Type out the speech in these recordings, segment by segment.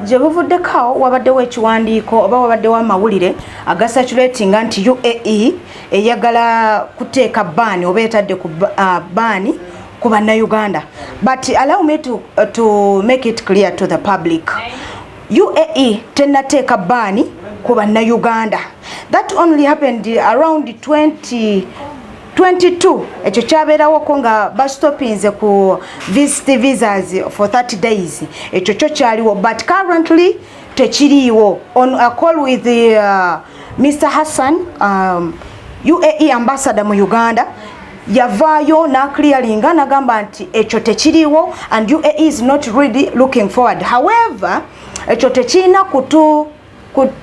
Je buvuddeko wabaddewo ekiwandiiko oba wabaddewo amawulire agasatulatinga nti UAE eyagala kuteeka baani oba etadde ku baani ku bannayuganda. But allow me to make it clear to the public. UAE tennateeka baani ku bannayuganda. That only happened around 2022. Ekyo kyabeerawoko nga bastopinze ku visas for 30 days. Ekyo kyo kyaliwo, but currently tekiriiwo. On a call with Mr. Hassan, UAE ambassador mu Uganda, yavaayo n'aclearinga n'agamba nti ekyo tekiriiwo and UAE is not really looking forward. However, ekyo tekirina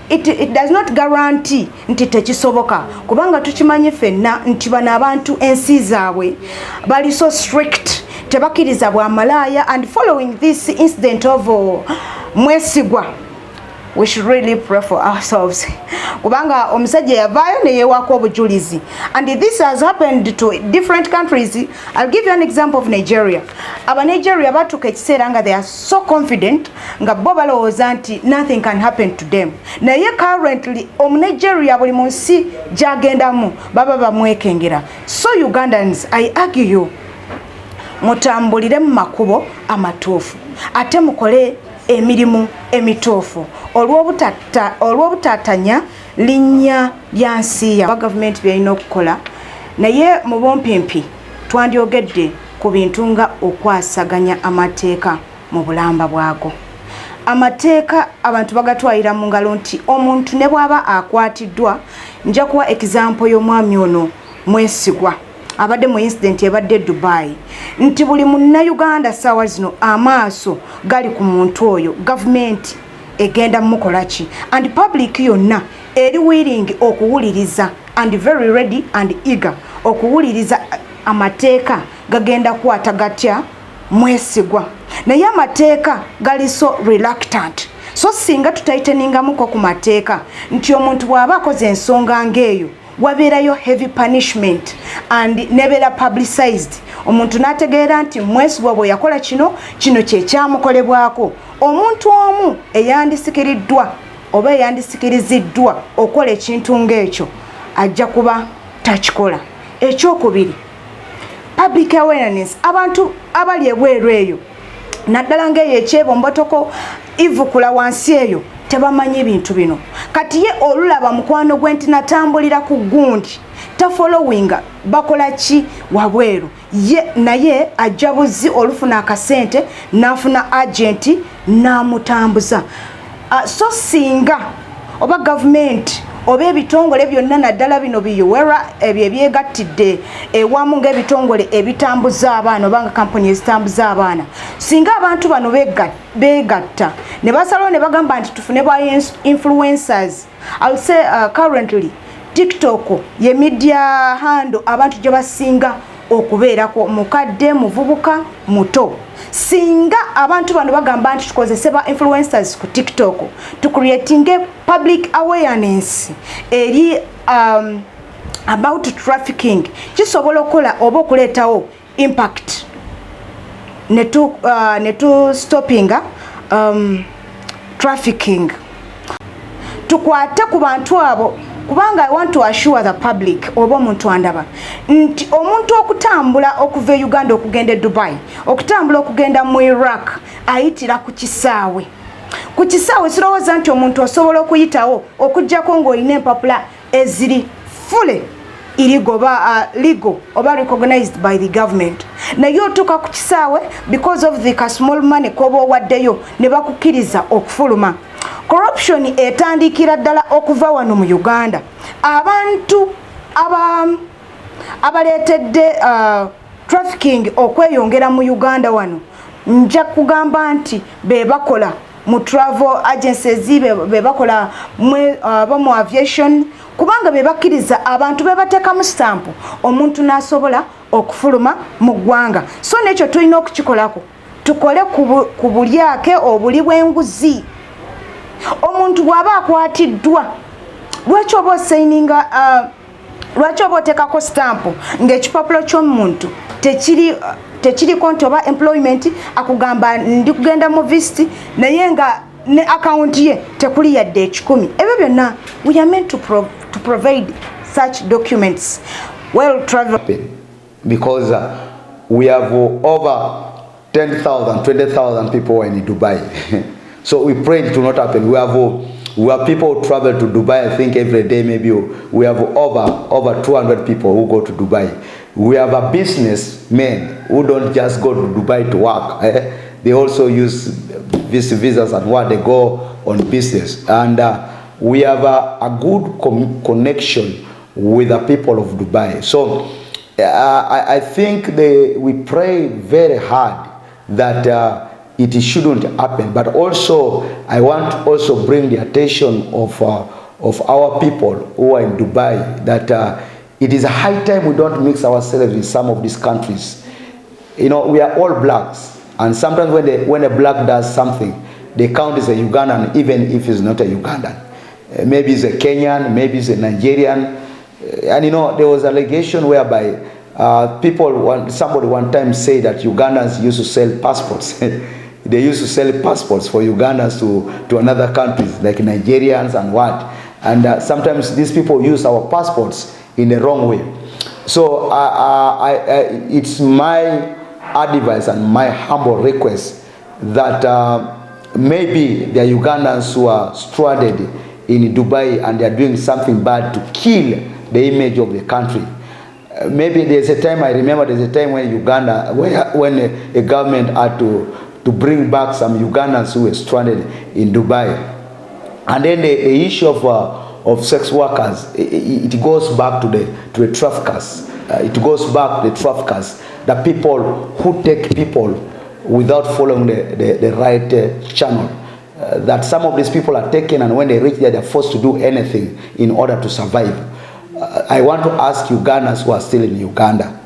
it does not guarantee nti tekisoboka kubanga tukimanyi fenna nti bano abantu ensi zaabwe bali so strict tebakiriza bwa malaya. And following this incident of Mwesigwa, we should really pray for ourselves kubanga omusajja yavaayo ne yeewaako obujulizi, and this has happened to different countries. I'll give you an example of Nigeria. Aba Nigeria batuuka ekiseera nga they are so confident nga bo balowooza nti nothing can happen to them, naye currently Nigeria buli mu nsi gy'agendamu baba bamwekengera. So Ugandans, I argue you, mutambulire mu makubo amatuufu ate mukole emirimu emituufu olw'obutatanya linnya lya nsi ya gavumenti byalina okukola. Naye mu bumpimpi twandyogedde ku bintu nga okwasaganya amateeka mu bulamba bwago. Amateeka abantu bagatwalira mu ngalo nti omuntu ne bw'aba akwatiddwa. Nja kuwa example y'omwami ono Mwesigwa abadde mu incident ebadde Dubai, nti buli munnayuganda ssaawa zino amaaso gali ku muntu oyo, gavumenti egenda mukola ki, and public yonna eri willing okuwuliriza and very ready and eager okuwuliriza amateeka gagenda kwata gatya Mwesigwa. Naye amateeka gali so reluctant, so singa tutaiteningamuko ku mateeka nti omuntu bw'aba akoze ensonga ng'eyo wabeerayo heavy punishment and nebeera publicized, omuntu n'ategeera nti Mwesigwa bwe yakola kino kye kyamukolebwako, omuntu omu eyandisikiriddwa oba eyandisikiriziddwa okola ekintu ng'ekyo ajja kuba takikola. Ekyokubiri, public awareness. Abantu abali ebweru eyo naddala ng'eyo ekyebombotoko ivukula wansi eyo tebamanyi bintu bino. Kati ye olulaba mukwano gwe nti natambulira ku gundi tafollowinga bakola ki wabweru, ye naye ajja buzi olufuna akasente n'afuna agenti n'amutambuza. So singa oba gavumenti oba ebitongole byonna naddala bino biyiwera ebyo ebyegattidde ewamu ng'ebitongole ebitambuza abaana oba nga kampuni ezitambuza abaana, singa abantu bano beegatta ne basalawo ne bagamba nti tufune ba influencers. I'll say currently TikTok ye media handle abantu gye basinga okubeerako, mukadde muvubuka muto. Singa abantu bano bagamba nti tukozese ba influencers ku TikTok to creating a public awareness eri about trafficking, kisobola okukola oba okuleetawo impact netu stoppinga trafficking. Tukwate ku bantu abo kubanga I want to assure the public oba omuntu andaba nti omuntu okutambula okuva e Uganda okugenda e Dubai, okutambula okugenda mu Iraq ayitira ku kisaawe. Ku kisaawe sirowooza nti omuntu osobola okuyitawo okujjako ng'olina empapula eziri fully legal oba recognized by the government. Naye otuuka ku kisaawe because of the small money koba owaddeyo ne bakukkiriza okufuluma. Corruption etandikira ddala okuva wano mu Uganda. Abantu abaleetedde trafficking okweyongera mu Uganda wano nja kugamba nti be bakola mu travel agencies, be bakola mu aviation, kubanga be bakkiriza abantu be bateeka mu stamp omuntu n'asobola okufuluma mu ggwanga. So n'ekyo tulina okukikolako, tukole ku bulyake obuli bw'enguzi. Omuntu bw'aba akwatiddwa, lwaki oba osaininga lwaki oba oteekako stamp ng'ekipapula ky'omuntu tekiriko nti oba employment akugamba ndi kugenda mu visit naye nga ne account ye tekuli yadde ekikumi. Ebyo byonna we are meant to provide such documents. Well, travel because we have over 10,000, 20,000 people in Dubai. So we pray it will not happen. We have people who travel to Dubai. I think every day maybe we have over 200 people who go to Dubai. We have a businessmen who don't just go to Dubai to work. They also use visas and what they go on business. And we have a good connection with the people of Dubai. So I think we pray very hard that it shouldn't happen. But also, I want to also bring the attention of our people who are in Dubai that it is a high time we don't mix ourselves in some of these countries. You know, we are all blacks. And sometimes when a black does something, they count as a Ugandan, even if he's not a Ugandan. Maybe he's a Kenyan, maybe he's a Nigerian. And you know, there was an allegation whereby somebody one time said that Ugandans used to sell passports. They used to sell passports for Ugandans to another countries like Nigerians and what. And sometimes these people use our passports in the wrong way. So it's my advice and my humble request that maybe the Ugandans who are stranded in Dubai and they are doing something bad to kill the image of the country. Maybe there's a time, I remember there's a time when Uganda, when a government had to bring back some Ugandans who were stranded in Dubai. And then the issue of sex workers, it goes back to the traffickers. It goes back to the traffickers, the people who take people without following the right channel. That some of these people are taken, and when they reach there, they're forced to do anything in order to survive. I want to ask Ugandans who are still in Uganda,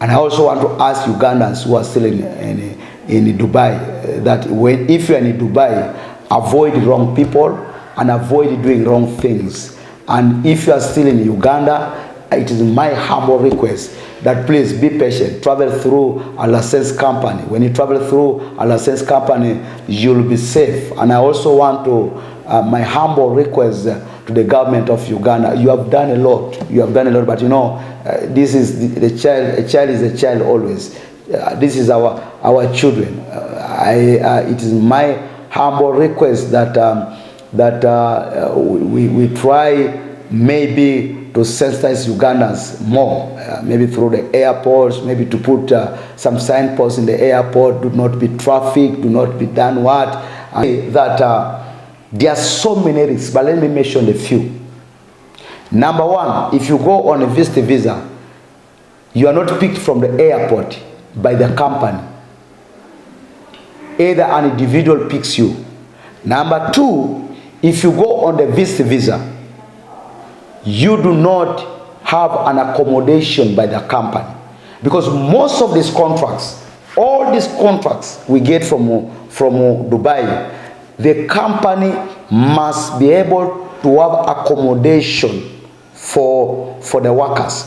and I also want to ask Ugandans who are still in Dubai, that if you're in Dubai, avoid wrong people and avoid doing wrong things. And if you are still in Uganda, it is my humble request that please be patient. Travel through a licensed company. When you travel through a licensed company, you'll be safe. And I also want to, my humble request to the government of Uganda, you have done a lot. You have done a lot, but you know, this is the child. A child is a child always. This is our children. It is my humble request that we try maybe to sensitize Ugandans more, maybe through the airports, maybe to put some signposts in the airport, do not be trafficked, do not be done what. That there are so many risks, but let me mention a few. Number one, if you go on a visitor visa, you are not picked from the airport by the company. Either an individual picks you. Number two, if you go on the visitor visa, you do not have an accommodation by the company. Because most of these contracts, all these contracts we get from Dubai, the company must be able to have accommodation for the workers.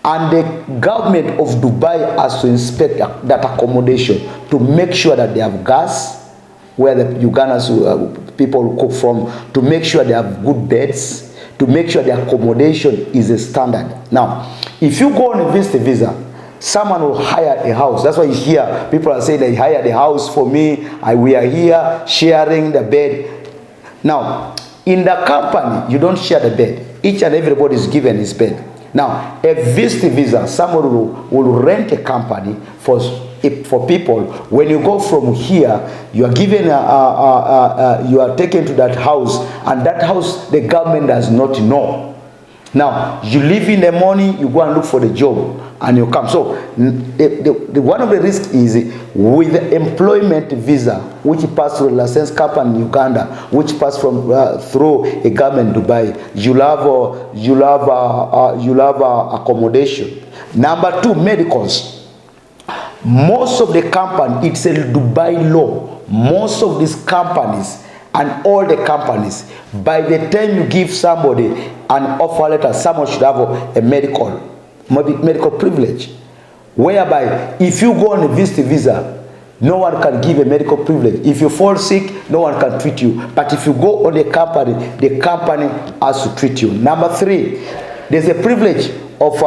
And the government of Dubai has to inspect that accommodation to make sure that they have gas, where the Ugandans people cook from, to make sure they have good beds, to make sure the accommodation is a standard. Now, if you go on a visitor visa, someone will hire a house. That's why you hear people are saying they hired a house for me, we are here sharing the bed. Now, in the company, you don't share the bed. Each and everybody is given his bed. Now, a visitor visa, someone will rent a company for people. When you go from here, you are given you are taken to that house, and that house the government does not know. Now, you leave in the morning, you go and look for the job, and you come. So, one of the risks is with the employment visa, which pass through a licensed company in Uganda, which pass from through a government in Dubai. You'll have accommodation. Number two, medicals. Most of the company, it's a Dubai law. Most of these companies and all the companies, by the time you give somebody an offer letter, someone should have a medical privilege, whereby if you go on a visitor visa, no one can give a medical privilege. If you fall sick, no one can treat you. But if you go on the company has to treat you. Number 3, there's a privilege of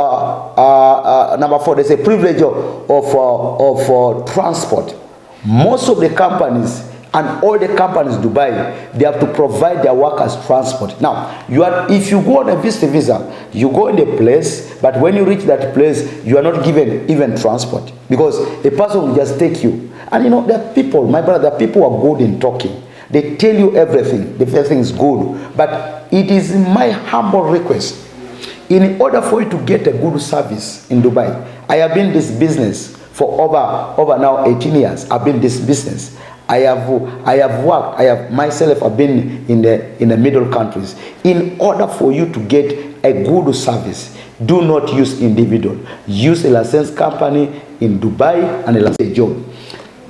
number 4, there's a privilege of transport. Most of the companies and all the companies in Dubai, they have to provide their workers transport. Now, if you go on a visitor visa, you go in a place, but when you reach that place, you are not given even transport, because a person will just take you. And you know, there are people, my brother, there are people who are good in talking. They tell you everything. Everything is good. But it is my humble request, in order for you to get a good service in Dubai. I have been in this business for over now 18 years. I've been in this business. I have worked. I've been in the middle countries. In order for you to get a good service, do not use individual. Use a licensed company in Dubai and a licensed job.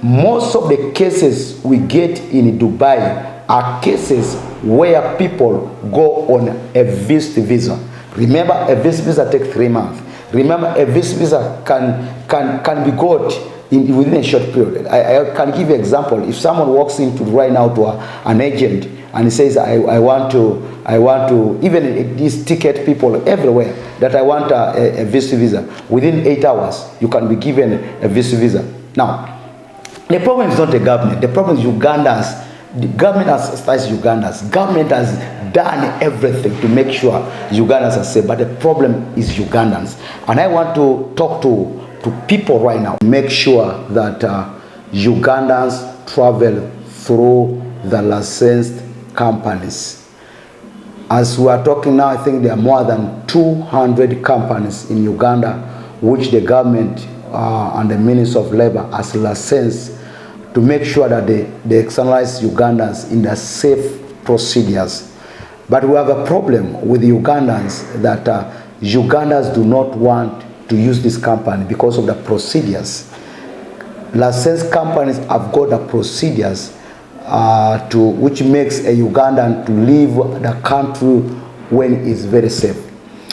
Most of the cases we get in Dubai are cases where people go on a visitor visa. Remember, a visitor visa takes 3 months. Remember, a visitor visa can be got within a short period. I can give you an example. If someone walks into right now to an agent and he says, I want to, even these ticket people everywhere, that I want a visitor visa, within 8 hours, you can be given a visitor visa. Now, the problem is not the government. The problem is Ugandans. The government has started Ugandans. Government has done everything to make sure Ugandans are safe, but the problem is Ugandans. And I want to talk to people right now, make sure that Ugandans travel through the licensed companies. As we are talking now, I think there are more than 200 companies in Uganda which the government and the Ministry of Labor has licensed to make sure that they externalize Ugandans in the safe procedures. But we have a problem with the Ugandans that Ugandans do not want to use this company because of the procedures. Licensed companies have got the procedures which makes a Ugandan to leave the country when it's very safe.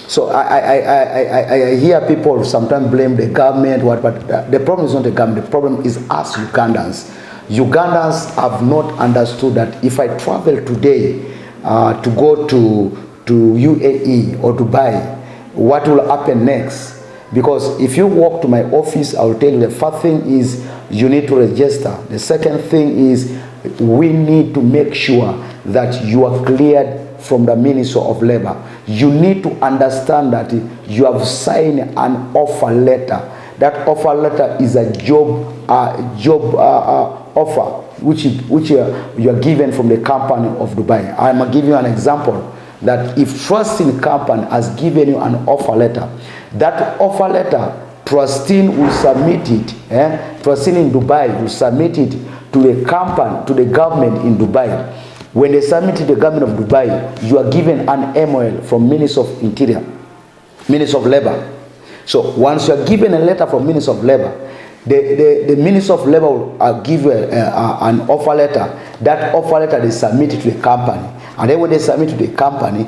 So I hear people sometimes blame the government, but the problem is not the government. The problem is us Ugandans. Ugandans have not understood that if I travel today to go to UAE or Dubai, what will happen next? Because if you walk to my office, I will tell you the first thing is you need to register. The second thing is we need to make sure that you are cleared from the Ministry of Labor. You need to understand that you have signed an offer letter. That offer letter is a job offer which you are given from the company of Dubai. I am giving you an example that if Trusting Company has given you an offer letter, that offer letter, Trusting will submit it. Trusting in Dubai will submit it to the company, to the government in Dubai. When they submit to the government of Dubai, you are given an MOL from Ministry of Interior, Ministry of Labor. So once you are given a letter from Ministry of Labor, the Ministry of Labor will give you an offer letter. That offer letter they submit it to the company. And then when they submit to the company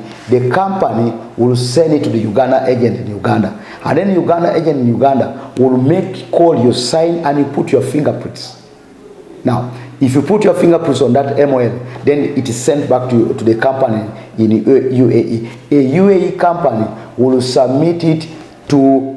will send it to the Uganda agent in Uganda. And then the Uganda agent in Uganda will make call, you sign, and you put your fingerprints. Now, if you put your fingerprints on that MOL, then it is sent back to the company in UAE. A UAE company will submit it to